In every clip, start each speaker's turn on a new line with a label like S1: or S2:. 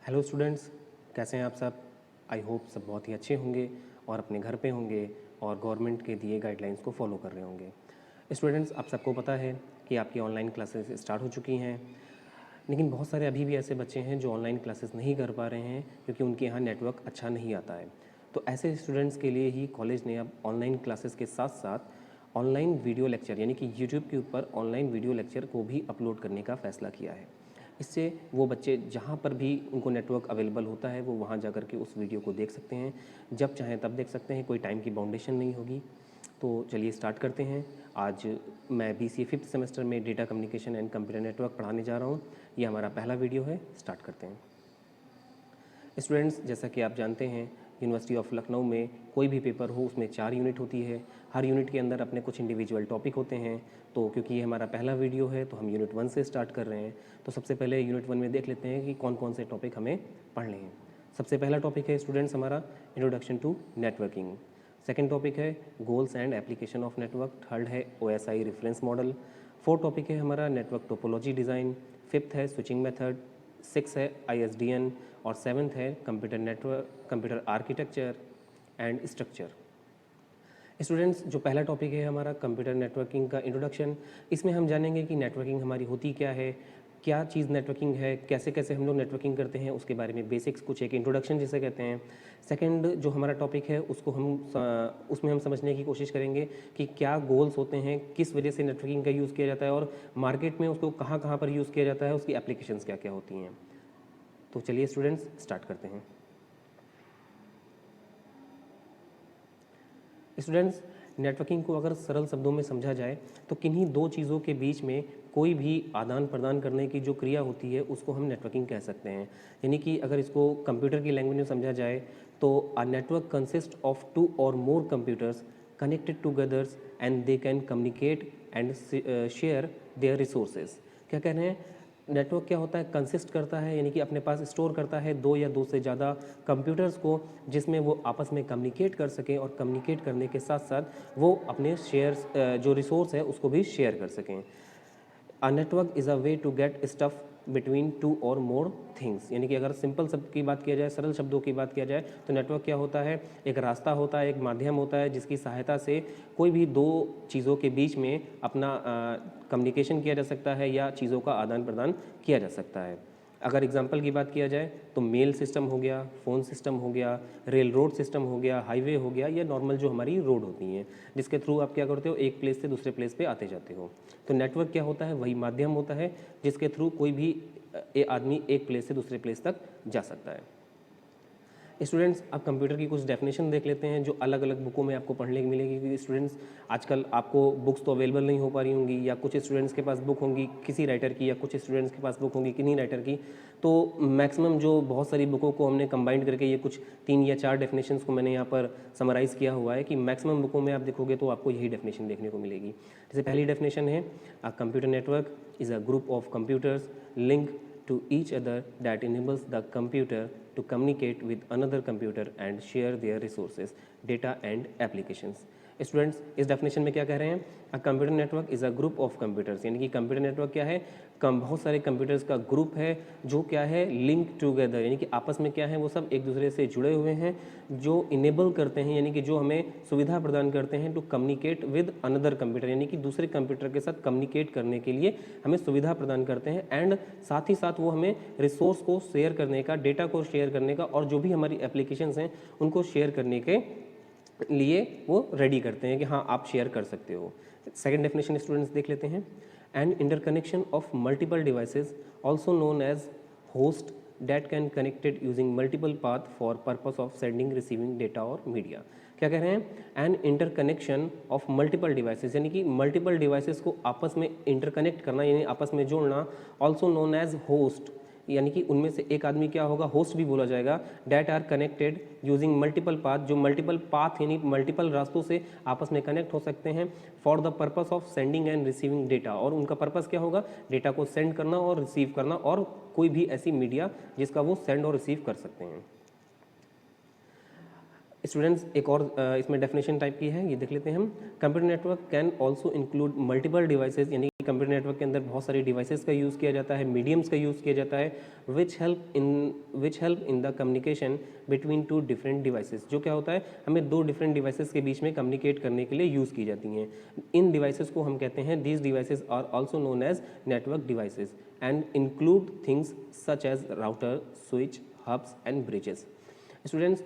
S1: Hello students, कैसे हैं आप सब। आई होप सब बहुत ही अच्छे होंगे और अपने घर पे होंगे और गवर्नमेंट के दिए गाइडलाइंस को फॉलो कर रहे होंगे। स्टूडेंट्स, आप सबको पता है कि आपकी ऑनलाइन क्लासेस स्टार्ट हो चुकी हैं, लेकिन बहुत सारे अभी भी ऐसे बच्चे हैं जो ऑनलाइन क्लासेस नहीं कर पा रहे हैं क्योंकि उनके यहाँ नेटवर्क अच्छा नहीं आता है। तो ऐसे स्टूडेंट्स के लिए ही कॉलेज ने अब ऑनलाइन क्लासेस के साथ साथ ऑनलाइन वीडियो लेक्चर यानी कि यूट्यूब के ऊपर ऑनलाइन वीडियो लेक्चर को भी अपलोड करने का फ़ैसला किया है। इससे वो बच्चे जहाँ पर भी उनको नेटवर्क अवेलेबल होता है वो वहाँ जा कर के उस वीडियो को देख सकते हैं, जब चाहें तब देख सकते हैं, कोई टाइम की बाउंडेशन नहीं होगी। तो चलिए स्टार्ट करते हैं। आज मैं BCA 5th सेमेस्टर में data communication and computer network पढ़ाने जा रहा हूँ। ये हमारा पहला वीडियो है, स्टार्ट करते हैं। स्टूडेंट्स, जैसा कि आप जानते हैं, यूनिवर्सिटी ऑफ लखनऊ में कोई भी पेपर हो उसमें 4 यूनिट होती है। हर यूनिट के अंदर अपने कुछ इंडिविजुअल टॉपिक होते हैं। तो क्योंकि ये हमारा पहला वीडियो है तो हम यूनिट 1 से स्टार्ट कर रहे हैं। तो सबसे पहले यूनिट 1 में देख लेते हैं कि कौन कौन से टॉपिक हमें पढ़ने हैं। सबसे पहला टॉपिक है स्टूडेंट्स हमारा introduction to networking. Second topic है goals and application of network. Third है OSI reference model. Fourth topic है हमारा नेटवर्क टोपोलॉजी डिज़ाइन। फिफ्थ है स्विचिंग मेथड। सिक्स है ISDN और सेवन्थ है computer network, computer architecture and structure. Students, जो पहला टॉपिक है हमारा कंप्यूटर नेटवर्किंग का इंट्रोडक्शन, इसमें हम जानेंगे कि नेटवर्किंग हमारी होती क्या है, क्या चीज़ नेटवर्किंग है, कैसे कैसे हम लोग नेटवर्किंग करते हैं, उसके बारे में बेसिक्स, कुछ एक इंट्रोडक्शन जिसे कहते हैं। सेकंड जो हमारा टॉपिक है उसको उसमें हम समझने की कोशिश करेंगे कि क्या गोल्स होते हैं, किस वजह से नेटवर्किंग का यूज़ किया जाता है और मार्केट में उसको कहाँ कहाँ पर यूज़ किया जाता है, उसकी एप्लीकेशंस क्या क्या होती हैं। तो चलिए स्टूडेंट्स स्टार्ट करते हैं। स्टूडेंट्स, नेटवर्किंग को अगर सरल शब्दों में समझा जाए तो किन्हीं दो चीज़ों के बीच में कोई भी आदान प्रदान करने की जो क्रिया होती है उसको हम नेटवर्किंग कह सकते हैं। यानी कि अगर इसको कंप्यूटर की लैंग्वेज में समझा जाए तो अ नेटवर्क कंसिस्ट ऑफ 2 और more computers connected together and they can communicate and share their resources. क्या कह रहे हैं, नेटवर्क क्या होता है, कंसिस्ट करता है यानी कि अपने पास स्टोर करता है 2 या 2 से ज़्यादा कंप्यूटर्स को, जिसमें वो आपस में कम्युनिकेट कर सकें और कम्युनिकेट करने के साथ साथ वो अपने शेयर्स जो रिसोर्स है उसको भी शेयर कर सकें। A network is a way to get stuff between 2 और मोर थिंग्स। यानी कि अगर सिंपल शब्द की बात किया जाए, सरल शब्दों की बात किया जाए तो नेटवर्क क्या होता है, एक रास्ता होता है, एक माध्यम होता है जिसकी सहायता से कोई भी दो चीज़ों के बीच में अपना कम्युनिकेशन किया जा सकता है या चीज़ों का आदान प्रदान किया जा सकता है। अगर एग्जांपल की बात किया जाए तो मेल सिस्टम हो गया, फ़ोन सिस्टम हो गया, रेल रोड सिस्टम हो गया, हाईवे हो गया, या नॉर्मल जो हमारी रोड होती हैं जिसके थ्रू आप क्या करते हो, एक प्लेस से दूसरे प्लेस पे आते जाते हो। तो नेटवर्क क्या होता है, वही माध्यम होता है जिसके थ्रू कोई भी आदमी एक प्लेस से दूसरे प्लेस तक जा सकता है। स्टूडेंट्स, अब कंप्यूटर की कुछ डेफिनेशन देख लेते हैं जो अलग अलग बुकों में आपको पढ़ने को मिलेगी। क्योंकि स्टूडेंट्स आजकल आपको बुक्स तो अवेलेबल नहीं हो पा रही होंगी, या कुछ स्टूडेंट्स के पास बुक होंगी किसी राइटर की, या कुछ स्टूडेंट्स के पास बुक होंगी किन्हीं राइटर की। तो मैक्सिमम जो बहुत सारी बुकों को हमने कंबाइंड करके ये कुछ 3 या 4 डेफिनेशंस को मैंने यहाँ पर समराइज़ किया हुआ है कि मैक्सिमम बुकों में आप देखोगे तो आपको यही डेफिनेशन देखने को मिलेगी। जैसे पहली डेफिनेशन है, a computer network is a group of computers link to each other that enables the computer to communicate with another computer and share their resources, data and applications. Students, इस definition में क्या कह रहे हैं, a computer network is a group of computers. यानी कि computer network क्या है, बहुत सारे कंप्यूटर्स का ग्रुप है जो क्या है, लिंक टुगेदर, यानी कि आपस में क्या है, वो सब एक दूसरे से जुड़े हुए हैं, जो इनेबल करते हैं यानी कि जो हमें सुविधा प्रदान करते हैं to communicate with another computer, यानी कि दूसरे कंप्यूटर के साथ कम्युनिकेट करने के लिए हमें सुविधा प्रदान करते हैं। एंड साथ ही साथ वो हमें रिसोर्स को शेयर करने का, डेटा को शेयर करने का, और जो भी हमारी एप्लीकेशंस हैं उनको शेयर करने के लिए वो रेडी करते हैं कि हाँ आप शेयर कर सकते हो। सेकेंड डेफिनेशन स्टूडेंट्स देख लेते हैं, and interconnection of multiple devices also known as host that can connected using multiple path for purpose of sending, receiving data और media। क्या कह रहे हैं, an interconnection of multiple devices, यानी कि मल्टीपल डिवाइसेस को आपस में इंटरकनेक्ट करना यानी आपस में जोड़ना, ऑल्सो नोन एज होस्ट, यानी कि उनमें से एक आदमी क्या होगा, होस्ट भी बोला जाएगा, that are connected using multiple path, जो मल्टीपल पाथ यानी मल्टीपल रास्तों से आपस में कनेक्ट हो सकते हैं, for the purpose of sending and receiving data, और उनका पर्पस क्या होगा, डेटा को सेंड करना और रिसीव करना, और कोई भी ऐसी मीडिया जिसका वो सेंड और रिसीव कर सकते हैं। स्टूडेंट्स, एक और इसमें डेफिनेशन टाइप की है, ये देख लेते हैं हम। Computer network can also include multiple devices, यानी कंप्यूटर नेटवर्क के अंदर बहुत सारी डिवाइसेस का यूज़ किया जाता है, मीडियम्स का यूज़ किया जाता है which help in the communication between two different devices. जो क्या होता है, हमें दो डिफरेंट डिवाइसेस के बीच में कम्युनिकेट करने के लिए यूज़ की जाती हैं। इन डिवाइसेस को हम कहते हैं, these devices are also known as network devices and include things such as router, switch, hubs and bridges. Students,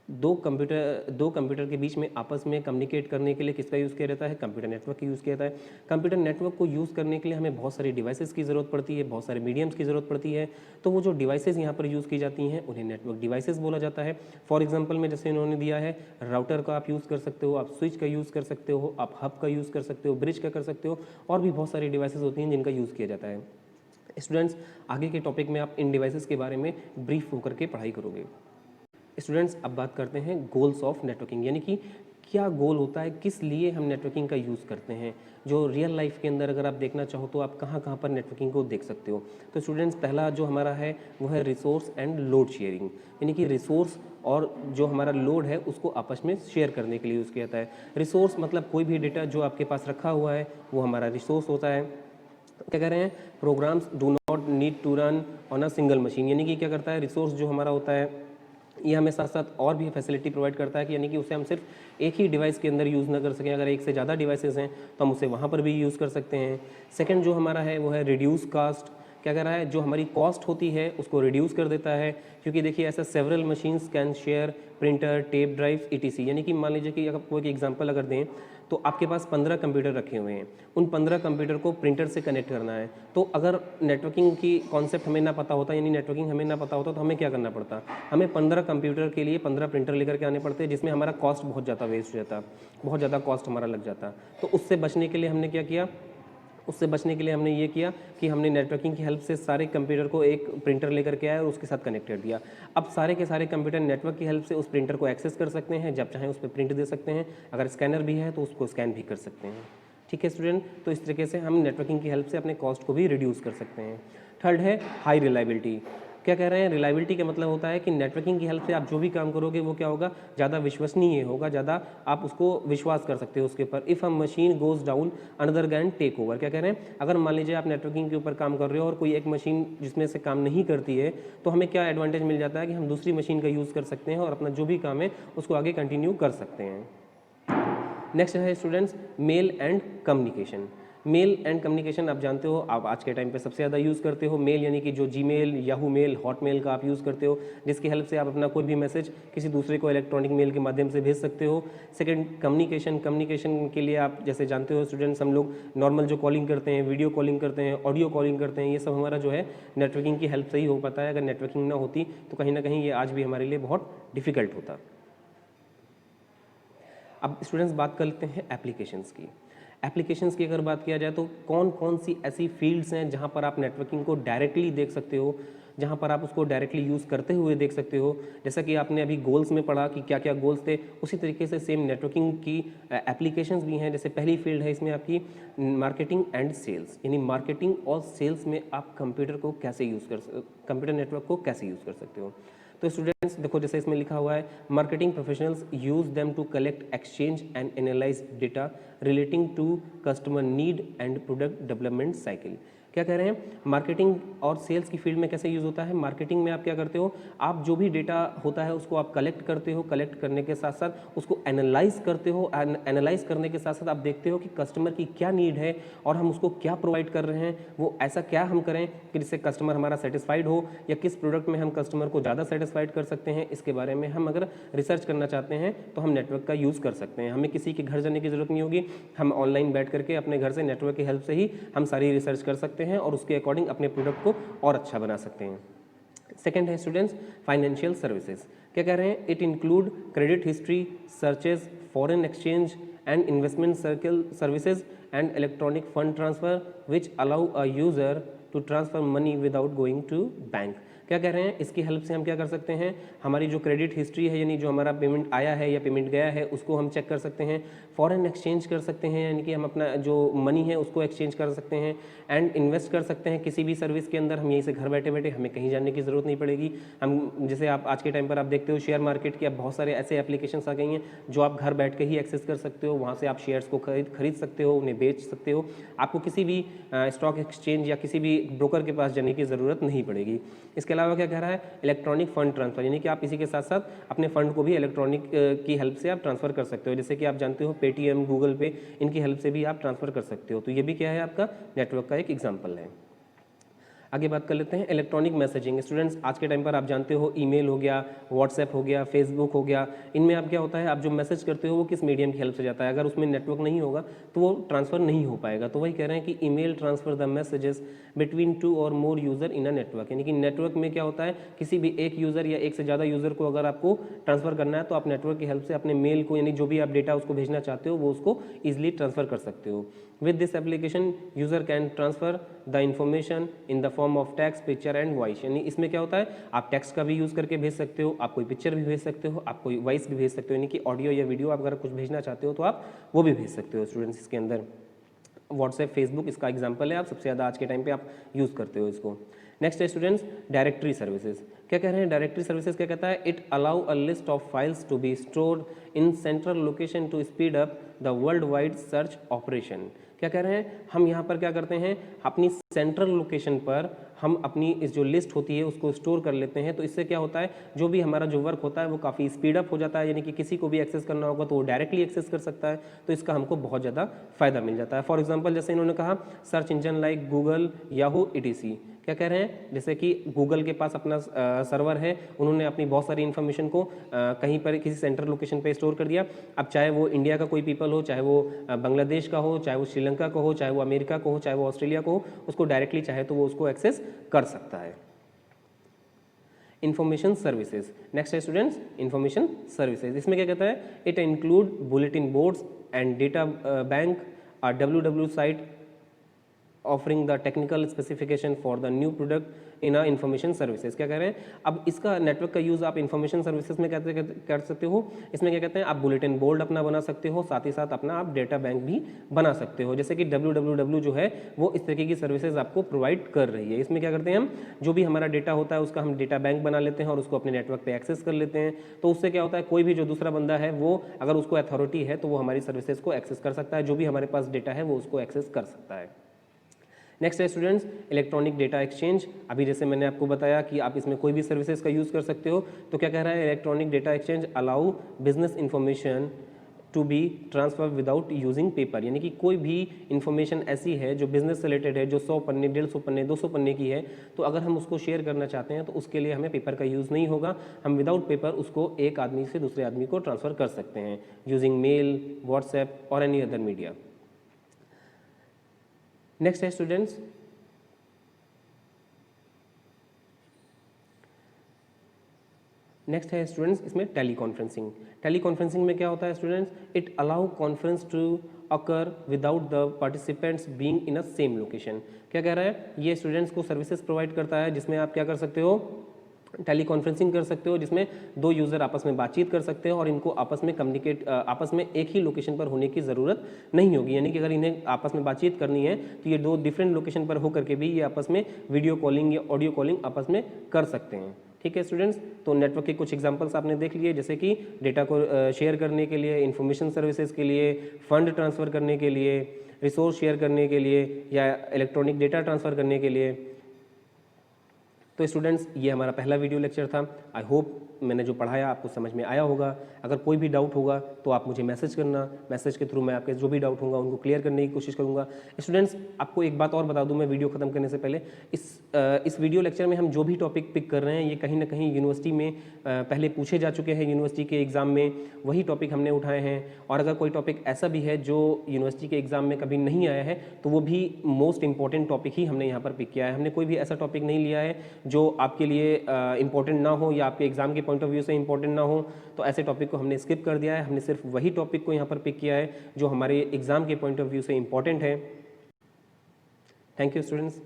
S1: दो कंप्यूटर के बीच में आपस में कम्युनिकेट करने के लिए किसका यूज़ किया जाता है, कंप्यूटर नेटवर्क का यूज़ किया जाता है। कंप्यूटर नेटवर्क को यूज़ करने के लिए हमें बहुत सारी डिवाइसेस की ज़रूरत पड़ती है, बहुत सारे मीडियम्स की ज़रूरत पड़ती है। तो वो जो डिवाइसेस यहाँ पर यूज़ की जाती हैं उन्हें नेटवर्क डिवाइसेस बोला जाता है। फॉर एग्जाम्पल में जैसे इन्होंने दिया है, राउटर का आप यूज़ कर सकते हो, आप स्विच का यूज़ कर सकते हो, आप हब का यूज़ कर सकते हो, ब्रिज का कर सकते हो, और भी बहुत सारी डिवाइसेस होती हैं जिनका यूज़ किया जाता है। स्टूडेंट्स, आगे के टॉपिक में आप इन डिवाइसेस के बारे में ब्रीफ होकर के पढ़ाई करोगे। स्टूडेंट्स, अब बात करते हैं गोल्स ऑफ नेटवर्किंग, यानी कि क्या गोल होता है, किस लिए हम नेटवर्किंग का यूज़ करते हैं। जो रियल लाइफ के अंदर अगर आप देखना चाहो तो आप कहाँ कहाँ पर नेटवर्किंग को देख सकते हो। तो स्टूडेंट्स, पहला जो हमारा है वो है रिसोर्स एंड लोड शेयरिंग, यानी कि रिसोर्स और जो हमारा लोड है उसको आपस में शेयर करने के लिए यूज़ किया जाता है। रिसोर्स मतलब कोई भी डेटा जो आपके पास रखा हुआ है वो हमारा रिसोर्स होता है। क्या कह रहे हैं, programs do not need to run on a single machine, यानी कि क्या करता है, रिसोर्स जो हमारा होता है ये हमें साथ साथ और भी फैसिलिटी प्रोवाइड करता है कि यानी कि उसे हम सिर्फ एक ही डिवाइस के अंदर यूज़ ना कर सकें। अगर एक से ज़्यादा डिवाइसेस हैं तो हम उसे वहाँ पर भी यूज़ कर सकते हैं। सेकंड जो हमारा है वो है रिड्यूस कास्ट। क्या कर रहा है, जो हमारी कॉस्ट होती है उसको रिड्यूस कर देता है, क्योंकि देखिए ऐसा several machines can share printer, tape drive, etc. यानी कि मान लीजिए कि आपको एक एग्जांपल अगर दें तो आपके पास 15 कंप्यूटर रखे हुए हैं, उन 15 कंप्यूटर को प्रिंटर से कनेक्ट करना है। तो अगर नेटवर्किंग की कॉन्सेप्ट हमें ना पता होता, यानी नेटवर्किंग हमें ना पता होता, तो हमें क्या करना पड़ता, हमें 15 कंप्यूटर के लिए 15 प्रिंटर लेकर के आने पड़ते, जिसमें हमारा कॉस्ट बहुत ज़्यादा वेस्ट हो जाता, बहुत ज़्यादा कॉस्ट हमारा लग जाता। तो उससे बचने के लिए हमने क्या किया, उससे बचने के लिए हमने ये किया कि हमने नेटवर्किंग की हेल्प से सारे कंप्यूटर को एक प्रिंटर लेकर के आया और उसके साथ कनेक्ट कर दिया। अब सारे के सारे कंप्यूटर नेटवर्क की हेल्प से उस प्रिंटर को एक्सेस कर सकते हैं, जब चाहें उस पर प्रिंट दे सकते हैं, अगर स्कैनर भी है तो उसको स्कैन भी कर सकते हैं। ठीक है स्टूडेंट, तो इस तरीके से हम नेटवर्किंग की हेल्प से अपने कॉस्ट को भी रिड्यूस कर सकते हैं। थर्ड है हाई रिलायबिलिटी। क्या कह रहे हैं, रिलायबिलिटी का मतलब होता है कि नेटवर्किंग की हेल्प से आप जो भी काम करोगे वो क्या होगा, ज़्यादा विश्वसनीय होगा, ज़्यादा आप उसको विश्वास कर सकते हो उसके ऊपर। If a machine goes down another can take over. क्या कह रहे हैं, अगर मान लीजिए आप नेटवर्किंग के ऊपर काम कर रहे हो और कोई एक मशीन जिसमें से काम नहीं करती है, तो हमें क्या एडवांटेज मिल जाता है कि हम दूसरी मशीन का यूज़ कर सकते हैं और अपना जो भी काम है उसको आगे कंटिन्यू कर सकते हैं। नेक्स्ट है students male and communication. Male and communication आप जानते हो, आप आज के टाइम पे सबसे ज़्यादा यूज़ करते हो मेल, यानी कि जो जीमेल, याहू मेल, हॉटमेल का आप यूज़ करते हो, जिसकी हेल्प से आप अपना कोई भी मैसेज किसी दूसरे को इलेक्ट्रॉनिक मेल के माध्यम से भेज सकते हो। सेकंड कम्युनिकेशन, कम्युनिकेशन के लिए आप जैसे जानते हो स्टूडेंट्स, हम लोग नॉर्मल जो कॉलिंग करते हैं, वीडियो कॉलिंग करते हैं, ऑडियो कॉलिंग करते हैं, ये सब हमारा जो है नेटवर्किंग की हेल्प से ही हो पाता है। अगर नेटवर्किंग ना होती तो कहीं ना कहीं ये आज भी हमारे लिए बहुत डिफिकल्ट होता। अब स्टूडेंट्स बात कर लेते हैं एप्लीकेशंस की। एप्लीकेशंस की अगर बात किया जाए तो कौन कौन सी ऐसी फील्ड्स हैं जहां पर आप नेटवर्किंग को डायरेक्टली देख सकते हो, जहां पर आप उसको डायरेक्टली यूज़ करते हुए देख सकते हो। जैसा कि आपने अभी गोल्स में पढ़ा कि क्या क्या गोल्स थे, उसी तरीके से सेम नेटवर्किंग की एप्लीकेशंस भी हैं। जैसे पहली फील्ड है इसमें आपकी मार्केटिंग एंड सेल्स, यानी मार्केटिंग और सेल्स में आप कंप्यूटर नेटवर्क को कैसे यूज़ कर सकते हो। तो स्टूडेंट्स देखो, जैसे इसमें लिखा हुआ है, marketing professionals use them to collect, exchange and analyse data relating to customer need and product development cycle. क्या कह रहे हैं, मार्केटिंग और सेल्स की फील्ड में कैसे यूज़ होता है। मार्केटिंग में आप क्या करते हो, आप जो भी डेटा होता है उसको आप कलेक्ट करते हो, कलेक्ट करने के साथ साथ उसको एनालाइज करते हो, एनालाइज करने के साथ साथ आप देखते हो कि कस्टमर की क्या नीड है और हम उसको क्या प्रोवाइड कर रहे हैं, वो ऐसा क्या हम करें कि जिससे कस्टमर हमारा सेटिस्फाइड हो, या किस प्रोडक्ट में हम कस्टमर को ज़्यादा सेटिस्फाइड कर सकते हैं। इसके बारे में हम अगर रिसर्च करना चाहते हैं तो हम नेटवर्क का यूज़ कर सकते हैं। हमें किसी के घर जाने की जरूरत नहीं होगी, हम ऑनलाइन बैठ करके अपने घर से नेटवर्क की हेल्प से ही हम सारी रिसर्च कर सकते हैं और उसके अकॉर्डिंग अपने प्रोडक्ट को और अच्छा बना सकते हैं। सेकेंड है स्टूडेंट्स फाइनेंशियल सर्विसेज। क्या कह रहे हैं, it include credit history, searches, foreign exchange and investment circle services and electronic fund transfer which allow a user to transfer money without going to bank. क्या कह रहे हैं, इसकी हेल्प से हम क्या कर सकते हैं, हमारी जो क्रेडिट हिस्ट्री है यानी जो हमारा पेमेंट आया है या पेमेंट गया है उसको हम चेक कर सकते हैं, फॉरेन एक्सचेंज कर सकते हैं यानी कि हम अपना जो मनी है उसको एक्सचेंज कर सकते हैं, एंड इन्वेस्ट कर सकते हैं किसी भी सर्विस के अंदर। हम यहीं से घर बैठे बैठे, हमें कहीं जाने की ज़रूरत नहीं पड़ेगी। हम जैसे आप आज के टाइम पर आप देखते हो शेयर मार्केट की अब बहुत सारे ऐसे एप्लीकेशंस आ गई हैं जो आप घर बैठ के ही एक्सेस कर सकते हो, वहाँ से आप शेयर्स को खरीद सकते हो, उन्हें बेच सकते हो। आपको किसी भी स्टॉक एक्सचेंज या किसी भी ब्रोकर के पास जाने की ज़रूरत नहीं पड़ेगी। इसके अलावा क्या कह रहा है, इलेक्ट्रॉनिक फंड ट्रांसफर, यानी कि आप इसी के साथ साथ अपने फंड को भी इलेक्ट्रॉनिक की हेल्प से आप ट्रांसफर कर सकते हो। जैसे कि आप जानते हो पेटीएम, गूगल पे, इनकी हेल्प से भी आप ट्रांसफर कर सकते हो। तो ये भी क्या है, आपका नेटवर्क का एक एग्जाम्पल है। आगे बात कर लेते हैं इलेक्ट्रॉनिक मैसेजिंग। स्टूडेंट्स आज के टाइम पर आप जानते हो ईमेल हो गया, व्हाट्सएप हो गया, फेसबुक हो गया, इनमें आप क्या होता है, आप जो मैसेज करते हो वो किस मीडियम की हेल्प से जाता है। अगर उसमें नेटवर्क नहीं होगा तो वो ट्रांसफर नहीं हो पाएगा। तो वही कह रहे हैं कि email transfer the messages between 2 और मोर यूजर इन अ नेटवर्क, यानी कि नेटवर्क में क्या होता है, किसी भी एक यूजर या एक से ज़्यादा यूजर को अगर आपको ट्रांसफर करना है तो आप नेटवर्क की हेल्प से अपने मेल को, यानी जो भी आप डेटा उसको भेजना चाहते हो वो उसको ईजिली ट्रांसफर कर सकते हो। With this application, user can transfer the information in the form of text, picture and voice। यानी इसमें क्या होता है, आप टेक्स्ट का भी यूज़ करके भेज सकते हो, आप कोई पिक्चर भी भेज सकते हो, आप कोई वॉइस भी भेज सकते हो, यानी कि ऑडियो या वीडियो आप अगर कुछ भेजना चाहते हो तो आप वो भी भेज सकते हो। स्टूडेंट्स इसके अंदर व्हाट्सएप, फेसबुक इसका एग्जाम्पल है, आप सबसे ज़्यादा आज के टाइम पे आप यूज़ करते हो इसको। नेक्स्ट है स्टूडेंट्स डायरेक्टरी सर्विसेज। क्या कह रहे हैं, डायरेक्टरी सर्विसेज क्या कहता है, it allow a list of files to be stored in central location to speed up the world wide search operation. क्या कह रहे हैं, हम यहाँ पर क्या करते हैं, अपनी सेंट्रल लोकेशन पर हम अपनी इस जो लिस्ट होती है उसको स्टोर कर लेते हैं। तो इससे क्या होता है, जो भी हमारा जो वर्क होता है वो काफ़ी स्पीड अप हो जाता है, यानी कि किसी को भी एक्सेस करना होगा तो वो डायरेक्टली एक्सेस कर सकता है। तो इसका हमको बहुत ज़्यादा फायदा मिल जाता है। फॉर एग्जांपल जैसे इन्होंने कहा search engine like Google, Yahoo, etc. क्या कह रहे हैं, जैसे कि गूगल के पास अपना सर्वर है, उन्होंने अपनी बहुत सारी इन्फॉर्मेशन को कहीं पर किसी सेंट्रल लोकेशन पे स्टोर कर दिया। अब चाहे वो इंडिया का कोई पीपल हो, चाहे वो बांग्लादेश का हो, चाहे वो श्रीलंका का हो, चाहे वो अमेरिका का हो, चाहे वो ऑस्ट्रेलिया को हो, उसको डायरेक्टली चाहे तो वो उसको एक्सेस कर सकता है। इंफॉर्मेशन सर्विसेज, नेक्स्ट है स्टूडेंट्स इंफॉर्मेशन सर्विसेज। इसमें क्या कहता है, it include bulletin boards and data bank, a www site offering the technical specification for the new product in a information services. क्या कह रहे हैं, अब इसका नेटवर्क का यूज़ आप इंफॉर्मेशन सर्विसेज में कैसे कर सकते हो। इसमें क्या कहते हैं, आप बुलेटिन बोर्ड अपना बना सकते हो, साथ ही साथ अपना आप डेटा बैंक भी बना सकते हो। जैसे कि www जो है वो इस तरीके की सर्विसेज आपको प्रोवाइड कर रही है। इसमें क्या करते हैं, हम जो भी हमारा डेटा होता है उसका हम डेटा बैंक बना लेते हैं और उसको अपने नेटवर्क पर एक्सेस कर लेते हैं। तो उससे क्या होता है, कोई भी जो दूसरा बंदा है वो अगर उसको अथॉरिटी है तो वो हमारी सर्विसेज को एक्सेस कर सकता है, जो भी हमारे पास डेटा है वो उसको एक्सेस कर सकता है। नेक्स्ट है स्टूडेंट्स इलेक्ट्रॉनिक डेटा एक्सचेंज। अभी जैसे मैंने आपको बताया कि आप इसमें कोई भी सर्विसेज का यूज़ कर सकते हो। तो क्या कह रहा है, electronic data exchange allow business information to be transfer without using paper, यानी कि कोई भी इंफॉर्मेशन ऐसी है जो बिजनेस से रिलेटेड है, जो 100 पन्ने, 150 पन्ने, 200 पन्ने की है, तो अगर हम उसको शेयर करना चाहते हैं तो उसके लिए हमें पेपर का यूज़ नहीं होगा। हम विदाउट पेपर उसको एक आदमी से दूसरे आदमी को ट्रांसफ़र कर सकते हैं यूजिंग मेल, व्हाट्सएप और एनी अदर मीडिया। नेक्स्ट है स्टूडेंट्स इसमें टेली कॉन्फ्रेंसिंग। टेली कॉन्फ्रेंसिंग में क्या होता है students, it allow conference to occur without the participants being in a same location. क्या कह रहा है, ये स्टूडेंट्स को सर्विसेज प्रोवाइड करता है जिसमें आप क्या कर सकते हो, टेली कॉन्फ्रेंसिंग कर सकते हो, जिसमें दो यूज़र आपस में बातचीत कर सकते हो और इनको आपस में कम्युनिकेट, आपस में एक ही लोकेशन पर होने की ज़रूरत नहीं होगी। यानी कि अगर इन्हें आपस में बातचीत करनी है तो ये दो डिफरेंट लोकेशन पर होकर के भी ये आपस में वीडियो कॉलिंग या ऑडियो कॉलिंग आपस में कर सकते हैं। ठीक है स्टूडेंट्स, तो नेटवर्क के कुछ एग्जांपल्स आपने देख लिए, जैसे कि डेटा को शेयर करने के लिए, इंफॉर्मेशन सर्विसेज के लिए, फंड ट्रांसफ़र करने के लिए, रिसोर्स शेयर करने के लिए या इलेक्ट्रॉनिक डेटा ट्रांसफ़र करने के लिए। तो स्टूडेंट्स ये हमारा पहला वीडियो लेक्चर था। आई होप मैंने जो पढ़ाया आपको समझ में आया होगा। अगर कोई भी डाउट होगा तो आप मुझे मैसेज करना, मैसेज के थ्रू मैं आपके जो भी डाउट होगा उनको क्लियर करने की कोशिश करूँगा। स्टूडेंट्स आपको एक बात और बता दूँ मैं वीडियो ख़त्म करने से पहले, इस वीडियो लेक्चर में हम जो भी टॉपिक पिक कर रहे हैं ये कहीं ना कहीं यूनिवर्सिटी में पहले पूछे जा चुके हैं, यूनिवर्सिटी के एग्ज़ाम में वही टॉपिक हमने उठाए हैं। और अगर कोई टॉपिक ऐसा भी है जो यूनिवर्सिटी के एग्ज़ाम में कभी नहीं आया है तो वो भी मोस्ट इंपॉर्टेंट टॉपिक ही हमने यहाँ पर पिक किया है। हमने कोई भी ऐसा टॉपिक नहीं लिया है जो आपके लिए इंपॉर्टेंट ना हो या आपके एग्जाम के पॉइंट ऑफ व्यू से इंपॉर्टेंट ना हो, तो ऐसे टॉपिक को हमने स्किप कर दिया है। हमने सिर्फ वही टॉपिक को यहाँ पर पिक किया है जो हमारे एग्जाम के पॉइंट ऑफ व्यू से इंपॉर्टेंट है। Thank you students.